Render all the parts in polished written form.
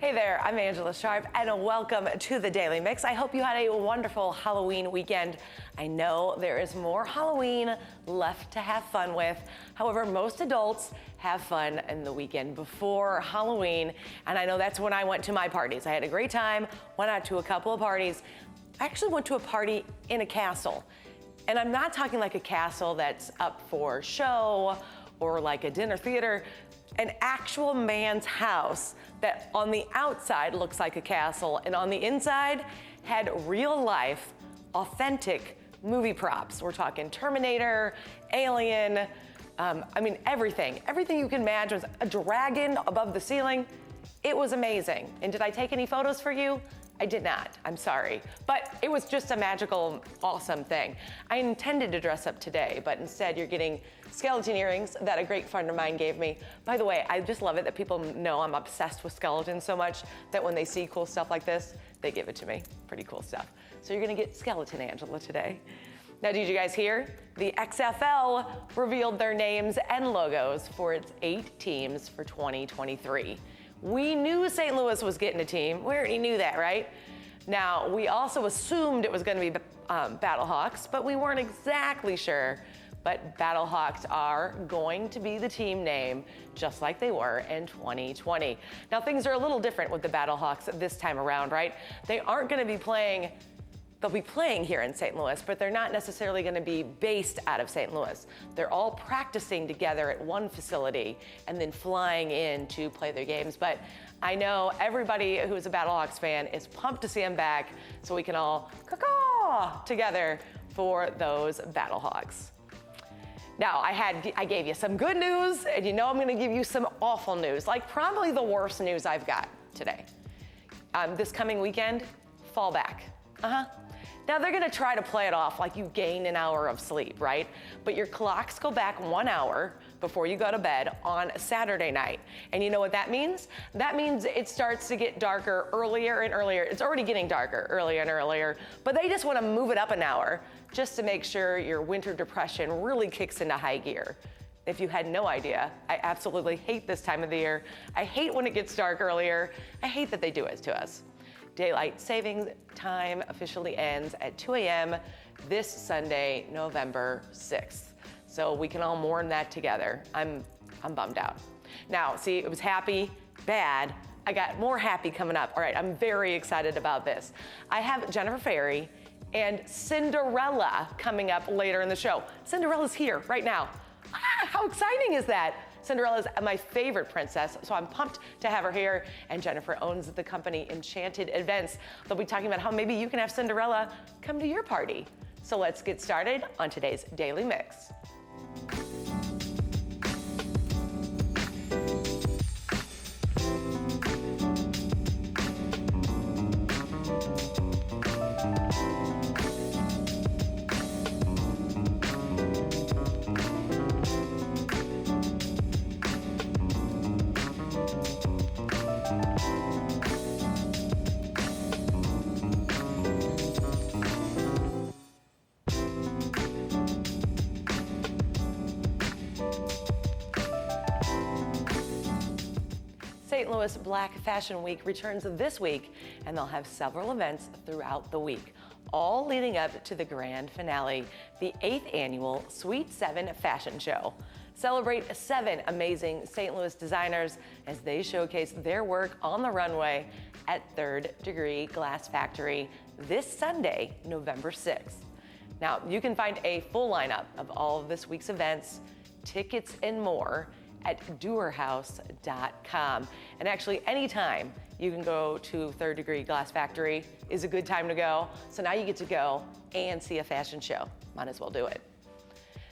Hey there, I'm Angela Sharp, and welcome to the Daily Mix. I hope you had a wonderful Halloween weekend. I know there is more Halloween left to have fun with. However, most adults have fun in the weekend before Halloween, and I know that's when I went to my parties. I had a great time, went out to a couple of parties. I actually went to a party in a castle, and I'm not talking like a castle that's up for show or like a dinner theater. An actual man's house that on the outside looks like a castle and on the inside had real life, authentic movie props. We're talking Terminator, Alien, everything you can imagine. A dragon above the ceiling. It was amazing. And did I take any photos for you? I did not, I'm sorry. But it was just a magical, awesome thing. I intended to dress up today, but instead you're getting skeleton earrings that a great friend of mine gave me. By the way, I just love it that people know I'm obsessed with skeletons so much that when they see cool stuff like this, they give it to me. Pretty cool stuff. So you're gonna get skeleton Angela today. Now, did you guys hear? The XFL revealed their names and logos for its 8 teams for 2023. We knew St. Louis was getting a team. We already knew that, right? Now, we also assumed it was gonna be Battlehawks, but we weren't exactly sure. But Battlehawks are going to be the team name, just like they were in 2020. Now, things are a little different with the Battlehawks this time around, right? They aren't gonna be playing, they'll be playing here in St. Louis, but they're not necessarily gonna be based out of St. Louis. They're all practicing together at one facility and then flying in to play their games. But I know everybody who's a Battlehawks fan is pumped to see them back so we can all caw together for those Battlehawks. Now, I gave you some good news, and you know I'm gonna give you some awful news, like probably the worst news I've got today. This coming weekend, fall back. Now they're gonna try to play it off like you gain an hour of sleep, right? But your clocks go back 1 hour before you go to bed on Saturday night. And you know what that means? That means it starts to get darker earlier and earlier. It's already getting darker earlier and earlier, but they just wanna move it up an hour just to make sure your winter depression really kicks into high gear. If you had no idea, I absolutely hate this time of the year. I hate when it gets dark earlier. I hate that they do it to us. Daylight savings time officially ends at 2 a.m. this Sunday, November 6th. So we can all mourn that together. I'm bummed out. Now, see, it was happy, bad. I got more happy coming up. All right, I'm very excited about this. I have Jenifer Ferry and Cinderella coming up later in the show. Cinderella's here right now. How exciting is that? Cinderella's my favorite princess, so I'm pumped to have her here. And Jenifer owns the company Enchanted Events. They'll be talking about how maybe you can have Cinderella come to your party. So let's get started on today's Daily Mix. St. Louis Black Fashion Week returns this week, and they'll have several events throughout the week, all leading up to the grand finale, the 8th annual Sweet 7 Fashion Show. Celebrate 7 amazing St. Louis designers as they showcase their work on the runway at Third Degree Glass Factory this Sunday, November 6th. Now, you can find a full lineup of all of this week's events, tickets, and more at doerhouse.com. And actually, anytime you can go to Third Degree Glass Factory is a good time to go. So now you get to go and see a fashion show. Might as well do it.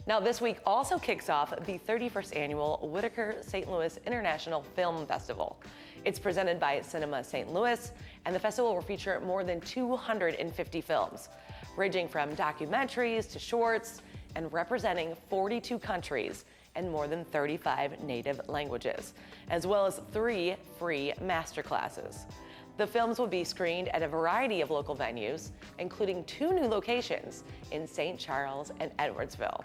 Now, this week also kicks off the 31st annual Whitaker St. Louis International Film Festival. It's presented by Cinema St. Louis, and the festival will feature more than 250 films, ranging from documentaries to shorts, and representing 42 countries and more than 35 native languages, as well as 3 free masterclasses. The films will be screened at a variety of local venues, including 2 new locations in St. Charles and Edwardsville.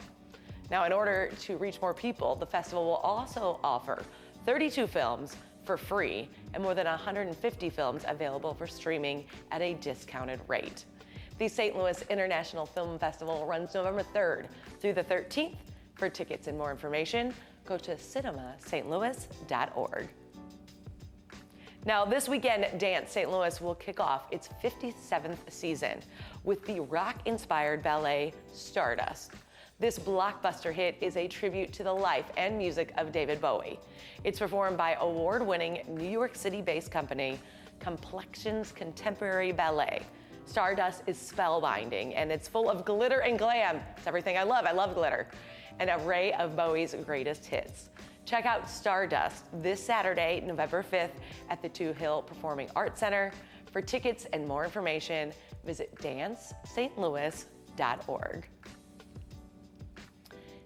Now, in order to reach more people, the festival will also offer 32 films for free, and more than 150 films available for streaming at a discounted rate. The St. Louis International Film Festival runs November 3rd through the 13th. For tickets and more information, go to cinemastlouis.org. Now, this weekend, Dance St. Louis will kick off its 57th season with the rock-inspired ballet Stardust. This blockbuster hit is a tribute to the life and music of David Bowie. It's performed by award-winning New York City-based company Complexions Contemporary Ballet. Stardust is spellbinding, and it's full of glitter and glam. It's everything I love. I love glitter. An array of Bowie's greatest hits. Check out Stardust this Saturday, November 5th at the Two Hill Performing Arts Center. For tickets and more information, visit dancestlouis.org.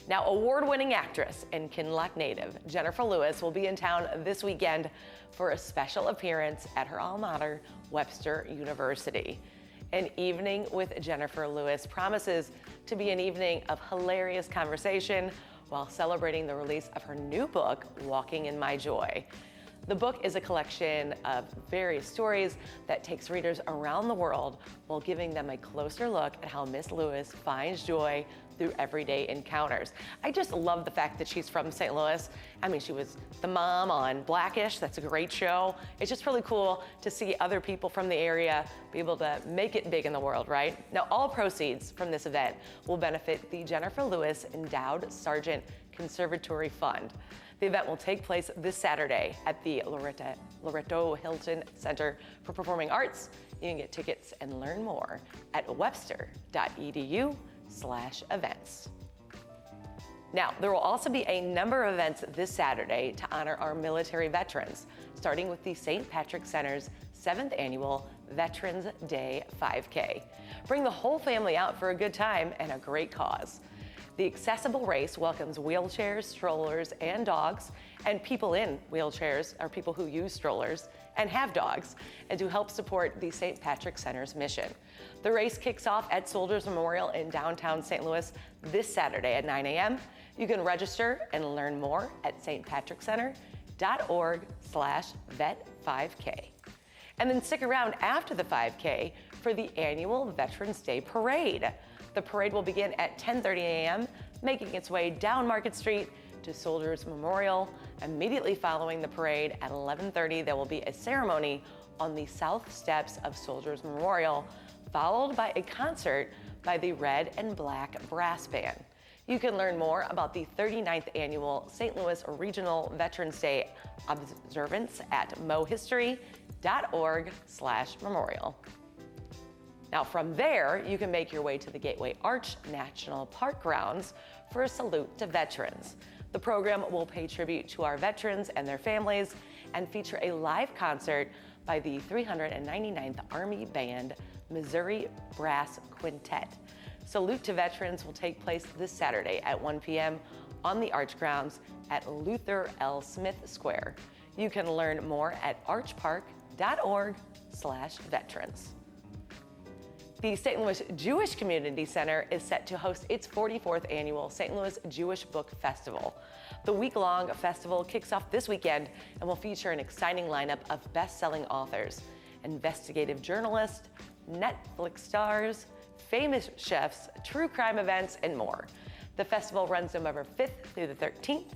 Now, award-winning actress and Kinloch native Jenifer Lewis will be in town this weekend for a special appearance at her alma mater, Webster University. An evening with Jenifer Lewis promises to be an evening of hilarious conversation while celebrating the release of her new book, Walking in My Joy. The book is a collection of various stories that takes readers around the world while giving them a closer look at how Miss Lewis finds joy through everyday encounters. I just love the fact that she's from St. Louis. I mean, she was the mom on Blackish. That's a great show. It's just really cool to see other people from the area be able to make it big in the world, right? Now, all proceeds from this event will benefit the Jenifer Lewis Endowed Sargent Conservatory Fund. The event will take place this Saturday at the Loretto Hilton Center for Performing Arts. You can get tickets and learn more at webster.edu/events. Now, there will also be a number of events this Saturday to honor our military veterans, starting with the St. Patrick's Center's 7th annual Veterans Day 5K. Bring the whole family out for a good time and a great cause. The accessible race welcomes wheelchairs, strollers, and dogs, and people in wheelchairs are people who use strollers and have dogs, and to help support the St. Patrick's Center's mission. The race kicks off at Soldiers Memorial in downtown St. Louis this Saturday at 9 a.m. You can register and learn more at stpatrickcenter.org/vet5K. And then stick around after the 5K for the annual Veterans Day Parade. The parade will begin at 10:30 a.m., making its way down Market Street to Soldiers Memorial. Immediately following the parade at 11:30, there will be a ceremony on the south steps of Soldiers Memorial, followed by a concert by the Red and Black Brass Band. You can learn more about the 39th annual St. Louis Regional Veterans Day observance at mohistory.org/memorial. Now, from there, you can make your way to the Gateway Arch National Park grounds for a salute to veterans. The program will pay tribute to our veterans and their families and feature a live concert by the 399th Army Band Missouri Brass Quintet. Salute to Veterans will take place this Saturday at 1 p.m. on the Arch grounds at Luther L. Smith Square. You can learn more at archpark.org/veterans. The St. Louis Jewish Community Center is set to host its 44th annual St. Louis Jewish Book Festival. The week-long festival kicks off this weekend and will feature an exciting lineup of best-selling authors, investigative journalists, Netflix stars, famous chefs, true crime events, and more. The festival runs November 5th through the 13th.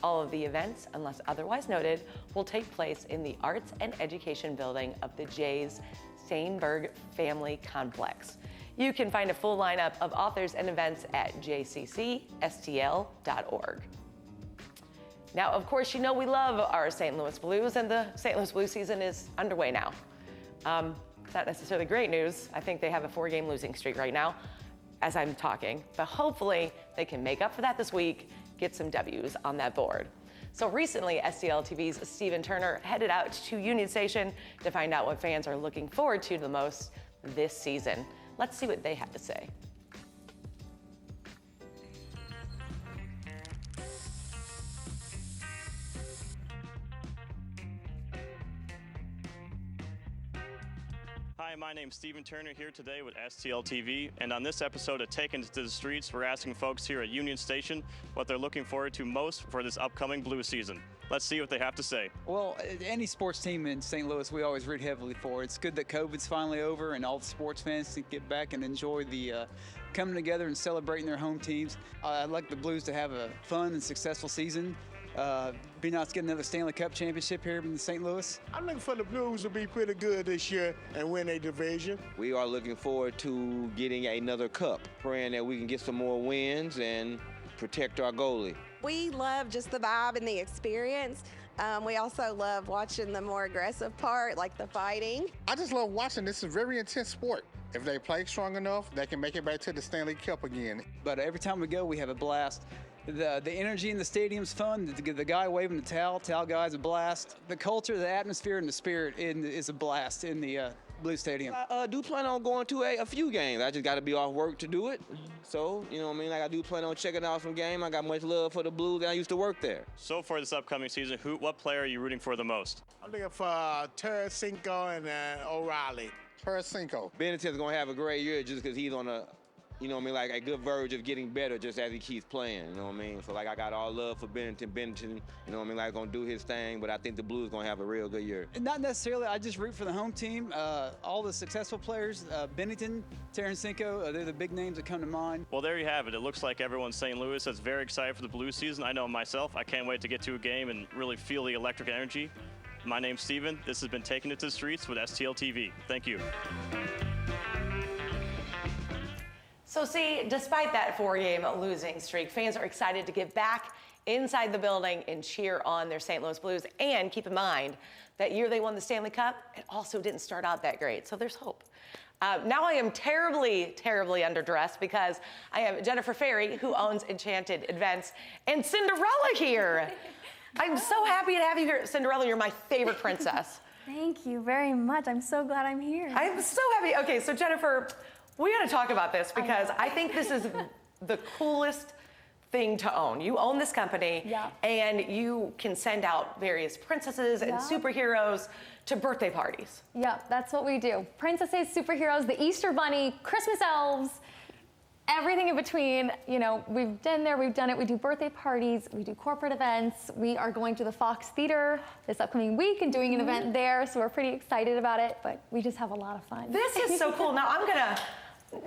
All of the events, unless otherwise noted, will take place in the Arts and Education Building of the J's Steinberg Family Complex. You can find a full lineup of authors and events at jccstl.org. Now, of course, you know we love our St. Louis Blues, and the St. Louis Blues season is underway now. It's not necessarily great news. I think they have a 4-game losing streak right now as I'm talking, but hopefully they can make up for that this week, get some W's on that board. So recently, STL TV's Stephen Turner headed out to Union Station to find out what fans are looking forward to the most this season. Let's see what they have to say. Hi, my name's Stephen Turner here today with STL TV, and on this episode of Taking It to the Streets, we're asking folks here at Union Station what they're looking forward to most for this upcoming Blues season. Let's see what they have to say. Well, any sports team in St. Louis, we always root heavily for. It's good that COVID's finally over and all the sports fans can get back and enjoy the coming together and celebrating their home teams. I'd like the Blues to have a fun and successful season. Be nice to get another Stanley Cup championship here in St. Louis. I'm looking for the Blues to be pretty good this year and win a division. We are looking forward to getting another cup, praying that we can get some more wins and protect our goalie. We love just the vibe and the experience. We also love watching the more aggressive part, like the fighting. I just love watching. This is a very intense sport. If they play strong enough, they can make it back to the Stanley Cup again. But every time we go, we have a blast. The energy in the stadium's fun. The guy waving the towel guy's a blast. The culture, the atmosphere, and the spirit is a blast in the Blue Stadium. I do plan on going to a few games. I just got to be off work to do it. So, you know what I mean? Like I do plan on checking out some game. I got much love for the Blues, and I used to work there. So for this upcoming season, what player are you rooting for the most? I'm looking for Tarasenko and O'Reilly. Tarasenko. Bennington's going to have a great year just because he's on a, you know what I mean, like a good verge of getting better just as he keeps playing, you know what I mean? So, like, I got all love for Bennington. Bennington, you know what I mean, like, going to do his thing, but I think the Blues going to have a real good year. Not necessarily. I just root for the home team. All the successful players, Bennington, Tarasenko, they're the big names that come to mind. Well, there you have it. It looks like everyone in St. Louis is very excited for the Blues season. I know myself. I can't wait to get to a game and really feel the electric energy. My name's Steven. This has been Taking It to the Streets with STL TV. Thank you. So see, despite that 4-game losing streak, fans are excited to get back inside the building and cheer on their St. Louis Blues. And keep in mind, that year they won the Stanley Cup, it also didn't start out that great, so there's hope. Now I am terribly, terribly underdressed because I have Jenifer Ferry, who owns Enchanted Events, and Cinderella here. I'm so happy to have you here. Cinderella, you're my favorite princess. Thank you very much. I'm so glad I'm here. I'm so happy. Okay, so Jenifer, we got to talk about this because I think this is the coolest thing to own. You own this company, Yeah. and you can send out various princesses and Yeah. superheroes to birthday parties. Yeah, that's what we do. Princesses, superheroes, the Easter Bunny, Christmas elves, everything in between. You know, we've done it. We do birthday parties, we do corporate events. We are going to the Fox Theater this upcoming week and doing an event there, so we're pretty excited about it, but we just have a lot of fun. This is so cool. Now I'm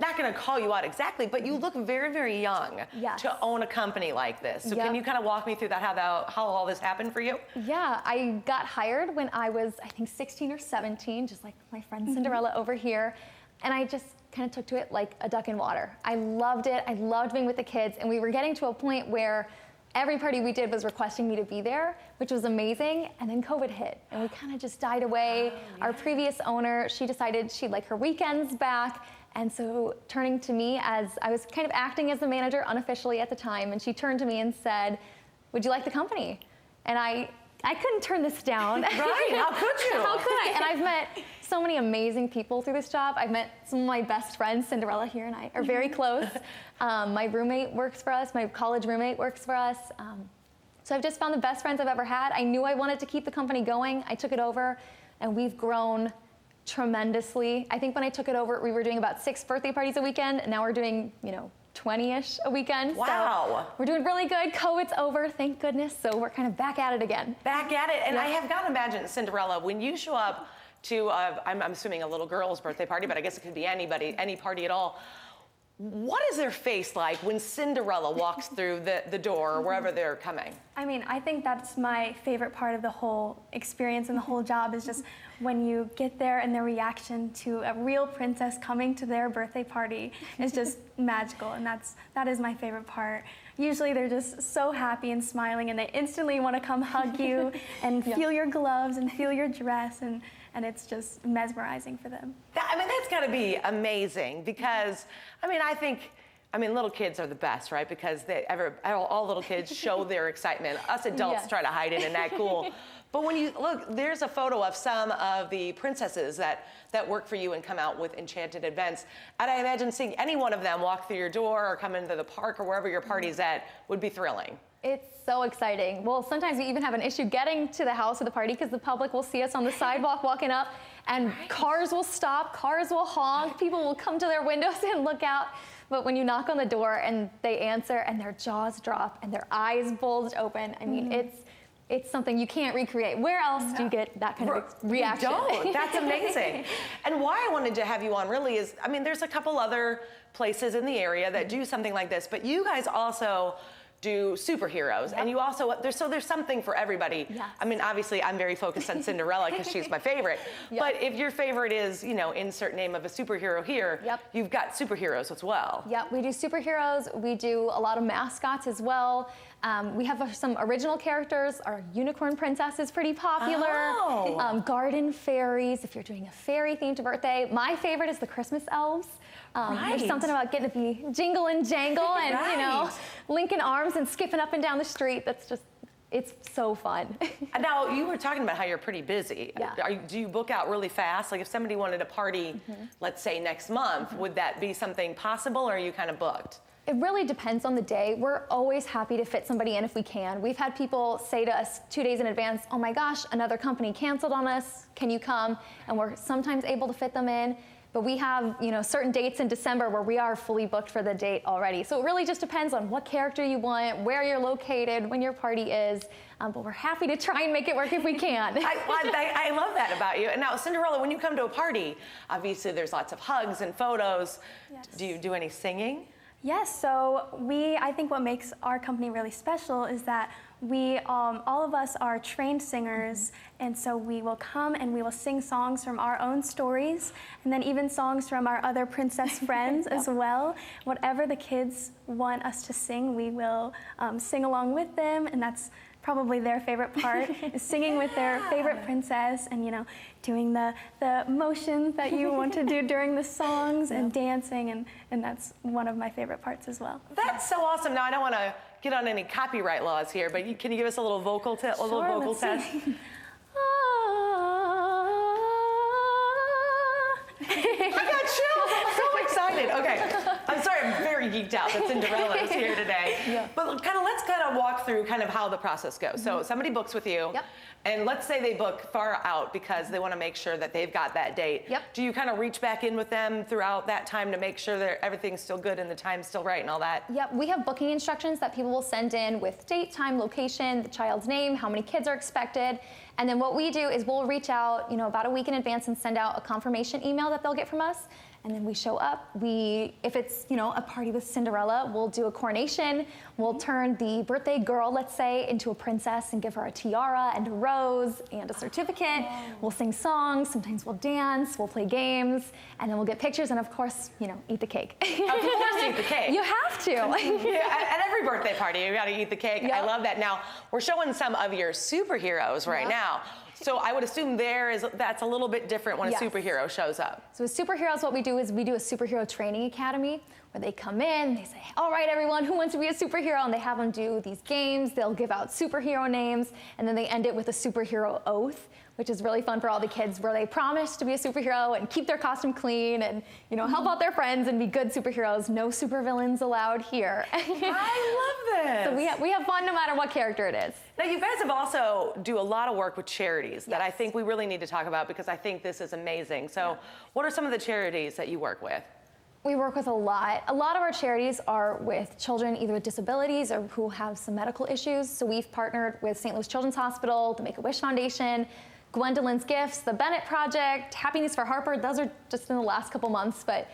not gonna call you out exactly, but you look very, very young Yes. to own a company like this. So Yep. can you kind of walk me through that, how all this happened for you? Yeah, I got hired when I was, I think, 16 or 17, just like my friend Cinderella over here. And I just kind of took to it like a duck in water. I loved it. I loved being with the kids. And we were getting to a point where every party we did was requesting me to be there, which was amazing. And then COVID hit and we kind of just died away. Our previous owner, she decided she'd like her weekends back. And so turning to me, as I was kind of acting as the manager unofficially at the time, and she turned to me and said, "Would you like the company?" And I couldn't turn this down. Right, how could you? How could I? And I've met so many amazing people through this job. I've met some of my best friends. Cinderella here and I are very close. My roommate works for us. My college roommate works for us. So I've just found the best friends I've ever had. I knew I wanted to keep the company going. I took it over, and we've grown tremendously. I think when I took it over, we were doing about 6 birthday parties a weekend, and now we're doing, 20-ish a weekend. Wow. So we're doing really good. COVID's over, thank goodness. So we're kind of back at it again. Back at it. And Yeah. I have got to imagine, Cinderella, when you show up to, I'm assuming a little girl's birthday party, but I guess it could be anybody, any party at all. What is their face like when Cinderella walks through the door or wherever they're coming? I mean, I think that's my favorite part of the whole experience and the whole job is just when you get there and their reaction to a real princess coming to their birthday party is just magical, and that is my favorite part. Usually they're just so happy and smiling, and they instantly want to come hug you and feel your gloves and feel your dress, and it's just mesmerizing for them. That's got to be amazing because, little kids are the best, right? Because all little kids show their excitement. Us adults Yes. try to hide it and act cool. But when you look, there's a photo of some of the princesses that work for you and come out with Enchanted Events. And I imagine seeing any one of them walk through your door or come into the park or wherever your party's at would be thrilling. It's so exciting. Well, sometimes we even have an issue getting to the house or the party because the public will see us on the sidewalk walking up, and cars will stop, cars will honk, people will come to their windows and look out. But when you knock on the door and they answer and their jaws drop and their eyes bulge open, it's something you can't recreate. Where else do you get that kind of reaction? You don't. That's amazing. And why I wanted to have you on really is, I mean, there's a couple other places in the area that do something like this, but you guys also do superheroes, and you also there's something for everybody. Yes. I mean, obviously I'm very focused on Cinderella because she's my favorite. But if your favorite is, you know, insert name of a superhero here, you've got superheroes as well. Yep, we do superheroes. We do a lot of mascots as well. We have some original characters. Our unicorn princess is pretty popular. Garden fairies, if you're doing a fairy themed birthday. My favorite is the Christmas elves. There's something about getting to be jingle and jangle and, you know, linking arms and skipping up and down the street. That's just, it's so fun. Now, you were talking about how you're pretty busy. Yeah. Do you book out really fast? Like if somebody wanted a party, let's say next month, would that be something possible, or are you kind of booked? It really depends on the day. We're always happy to fit somebody in if we can. We've had people say to us 2 days in advance, oh my gosh, another company canceled on us, can you come? And we're sometimes able to fit them in. But we have, you know, certain dates in December where we are fully booked for the date already. So it really just depends on what character you want, where you're located, when your party is. But we're happy to try and make it work if we can. I love that about you. And now, Cinderella, when you come to a party, obviously there's lots of hugs and photos. Yes. Do you do any singing? Yes, so I think what makes our company really special is that we, all of us are trained singers, and so we will come and we will sing songs from our own stories, and then even songs from our other princess friends as well. Whatever the kids want us to sing, we will sing along with them, and that's probably their favorite part, is singing with their favorite princess and, you know, doing the motions that you want to do during the songs and dancing, and that's one of my favorite parts as well. That's so awesome. Now, I don't want to get on any copyright laws here, but can you give us a little vocal test? I got chills. I'm so excited. Okay, I'm sorry, I'm very geeked out that Cinderella is here today. But let's kind of walk through kind of how the process goes. So somebody books with you, and let's say they book far out because they want to make sure that they've got that date. Do you kind of reach back in with them throughout that time to make sure that everything's still good and the time's still right and all that? Yep, we have booking instructions that people will send in with date, time, location, the child's name, how many kids are expected. And then what we do is we'll reach out, you know, about a week in advance and send out a confirmation email that they'll get from us. And then we show up. If it's, you know, a party with Cinderella, we'll do a coronation. We'll turn the birthday girl, let's say, into a princess and give her a tiara and a rose and a certificate. We'll sing songs. Sometimes we'll dance. We'll play games. And then we'll get pictures and, of course, you know, eat the cake. Of course, eat the cake. You have to. At every birthday party, you got to eat the cake. I love that. Now, we're showing some of your superheroes right now. So I would assume that's a little bit different when a superhero shows up. So with superheroes, what we do is we do a superhero training academy where they come in, they say, all right, everyone, who wants to be a superhero? And they have them do these games. They'll give out superhero names, and then they end it with a superhero oath, which is really fun for all the kids, where they promise to be a superhero and keep their costume clean and, you know, help out their friends and be good superheroes. No supervillains allowed here. I love this. So we have fun no matter what character it is. Now, you guys have also do a lot of work with charities that I think we really need to talk about because I think this is amazing. So what are some of the charities that you work with? We work with a lot. A lot of our charities are with children either with disabilities or who have some medical issues. So we've partnered with St. Louis Children's Hospital, the Make-A-Wish Foundation, Gwendolyn's Gifts, the Bennett Project, Happiness for Harper. Those are just in the last couple months. But,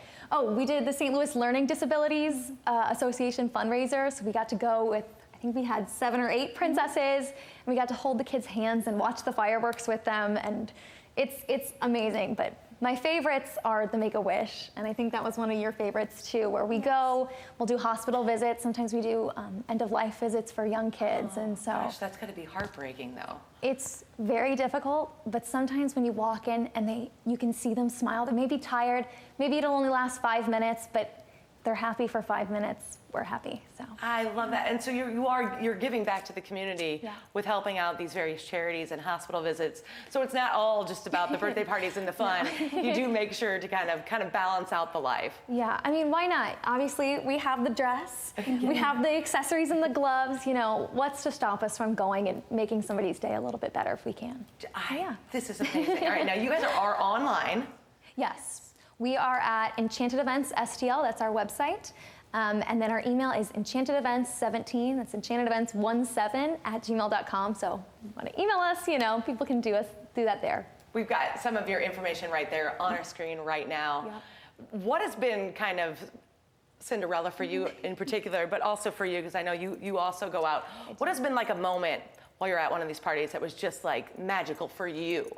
we did the St. Louis Learning Disabilities Association fundraiser. So we got to go with, I think we had 7 or 8 princesses. And we got to hold the kids' hands and watch the fireworks with them. And it's amazing. But my favorites are the Make-A-Wish, and I think that was one of your favorites too, where we go, we'll do hospital visits, sometimes we do end-of-life visits for young kids, and so. Gosh, that's gonna be heartbreaking though. It's very difficult, but sometimes when you walk in and you can see them smile, they may be tired, maybe it'll only last 5 minutes, but they're happy for 5 minutes, we're happy, so. I love that, and so you're giving back to the community with helping out these various charities and hospital visits. So it's not all just about the birthday parties and the fun. You do make sure to kind of balance out the life. Yeah, I mean, why not? Obviously, we have the dress, we have the accessories and the gloves, you know, what's to stop us from going and making somebody's day a little bit better if we can? This is amazing. All right, now you guys are online. Yes. We are at Enchanted Events STL, that's our website. And then our email is enchantedevents17, that's enchantedevents17@gmail.com. So if you want to email us, you know, people can do that there. We've got some of your information right there on our screen right now. What has been kind of Cinderella for you in particular, but also for you, because I know you also go out. What has been like a moment while you're at one of these parties that was just like magical for you?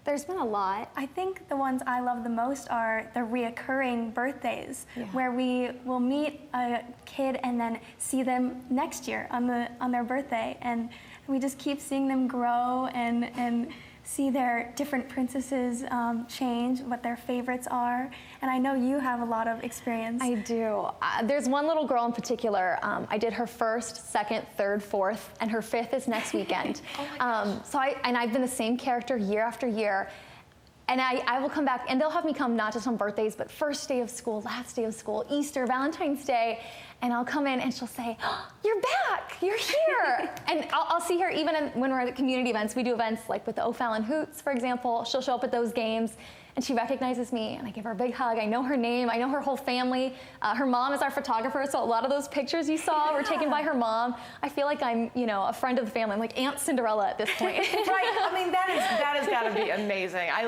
There's been a lot. I think the ones I love the most are the reoccurring birthdays, where we will meet a kid and then see them next year on their birthday, and we just keep seeing them grow and see their different princesses change, what their favorites are. And I know you have a lot of experience. I do. There's one little girl in particular. I did her first, second, third, fourth, and her fifth is next weekend. I've been the same character year after year. And I will come back, and they'll have me come not just on birthdays, but first day of school, last day of school, Easter, Valentine's Day. And I'll come in and she'll say, oh, you're back, you're here. And I'll see her even when we're at the community events. We do events like with the O'Fallon Hoots, for example. She'll show up at those games and she recognizes me and I give her a big hug. I know her name, I know her whole family. Her mom is our photographer, so a lot of those pictures you saw were taken by her mom. I feel like I'm, you know, a friend of the family. I'm like Aunt Cinderella at this point. Right, I mean, that has got to be amazing. I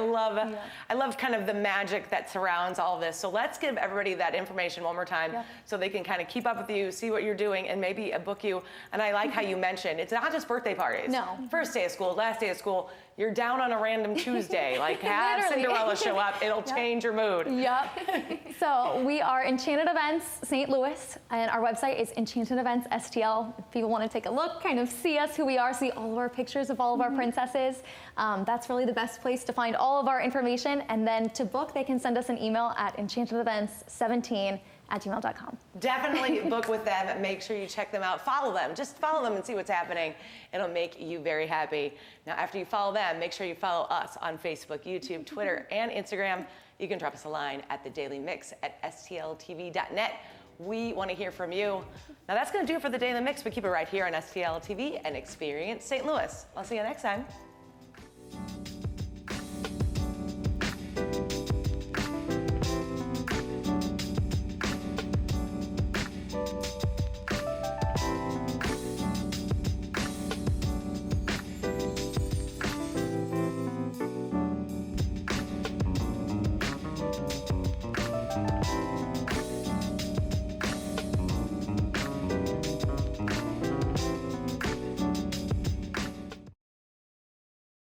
love kind of the magic that surrounds all this. So let's give everybody that information one more time so they can kind of keep up with you, see what you're doing, and maybe book you. And I like how you mentioned, it's not just birthday parties. No. First day of school, last day of school, you're down on a random Tuesday. Like, have Cinderella show up, it'll change your mood. Yep. So we are Enchanted Events St. Louis, and our website is Enchanted Events STL. If people want to take a look, kind of see us, who we are, see all of our pictures of all of our princesses, that's really the best place to find all of our information. And then to book, they can send us an email at enchantedevents17@gmail.com. Definitely book with them. Make sure you check them out. Follow them. Just follow them and see what's happening. It'll make you very happy. Now, after you follow them, make sure you follow us on Facebook, YouTube, Twitter, and Instagram. You can drop us a line at thedailymix@stltv.net. We want to hear from you. Now, that's going to do it for the Daily Mix. We keep it right here on STL TV and Experience St. Louis. I'll see you next time.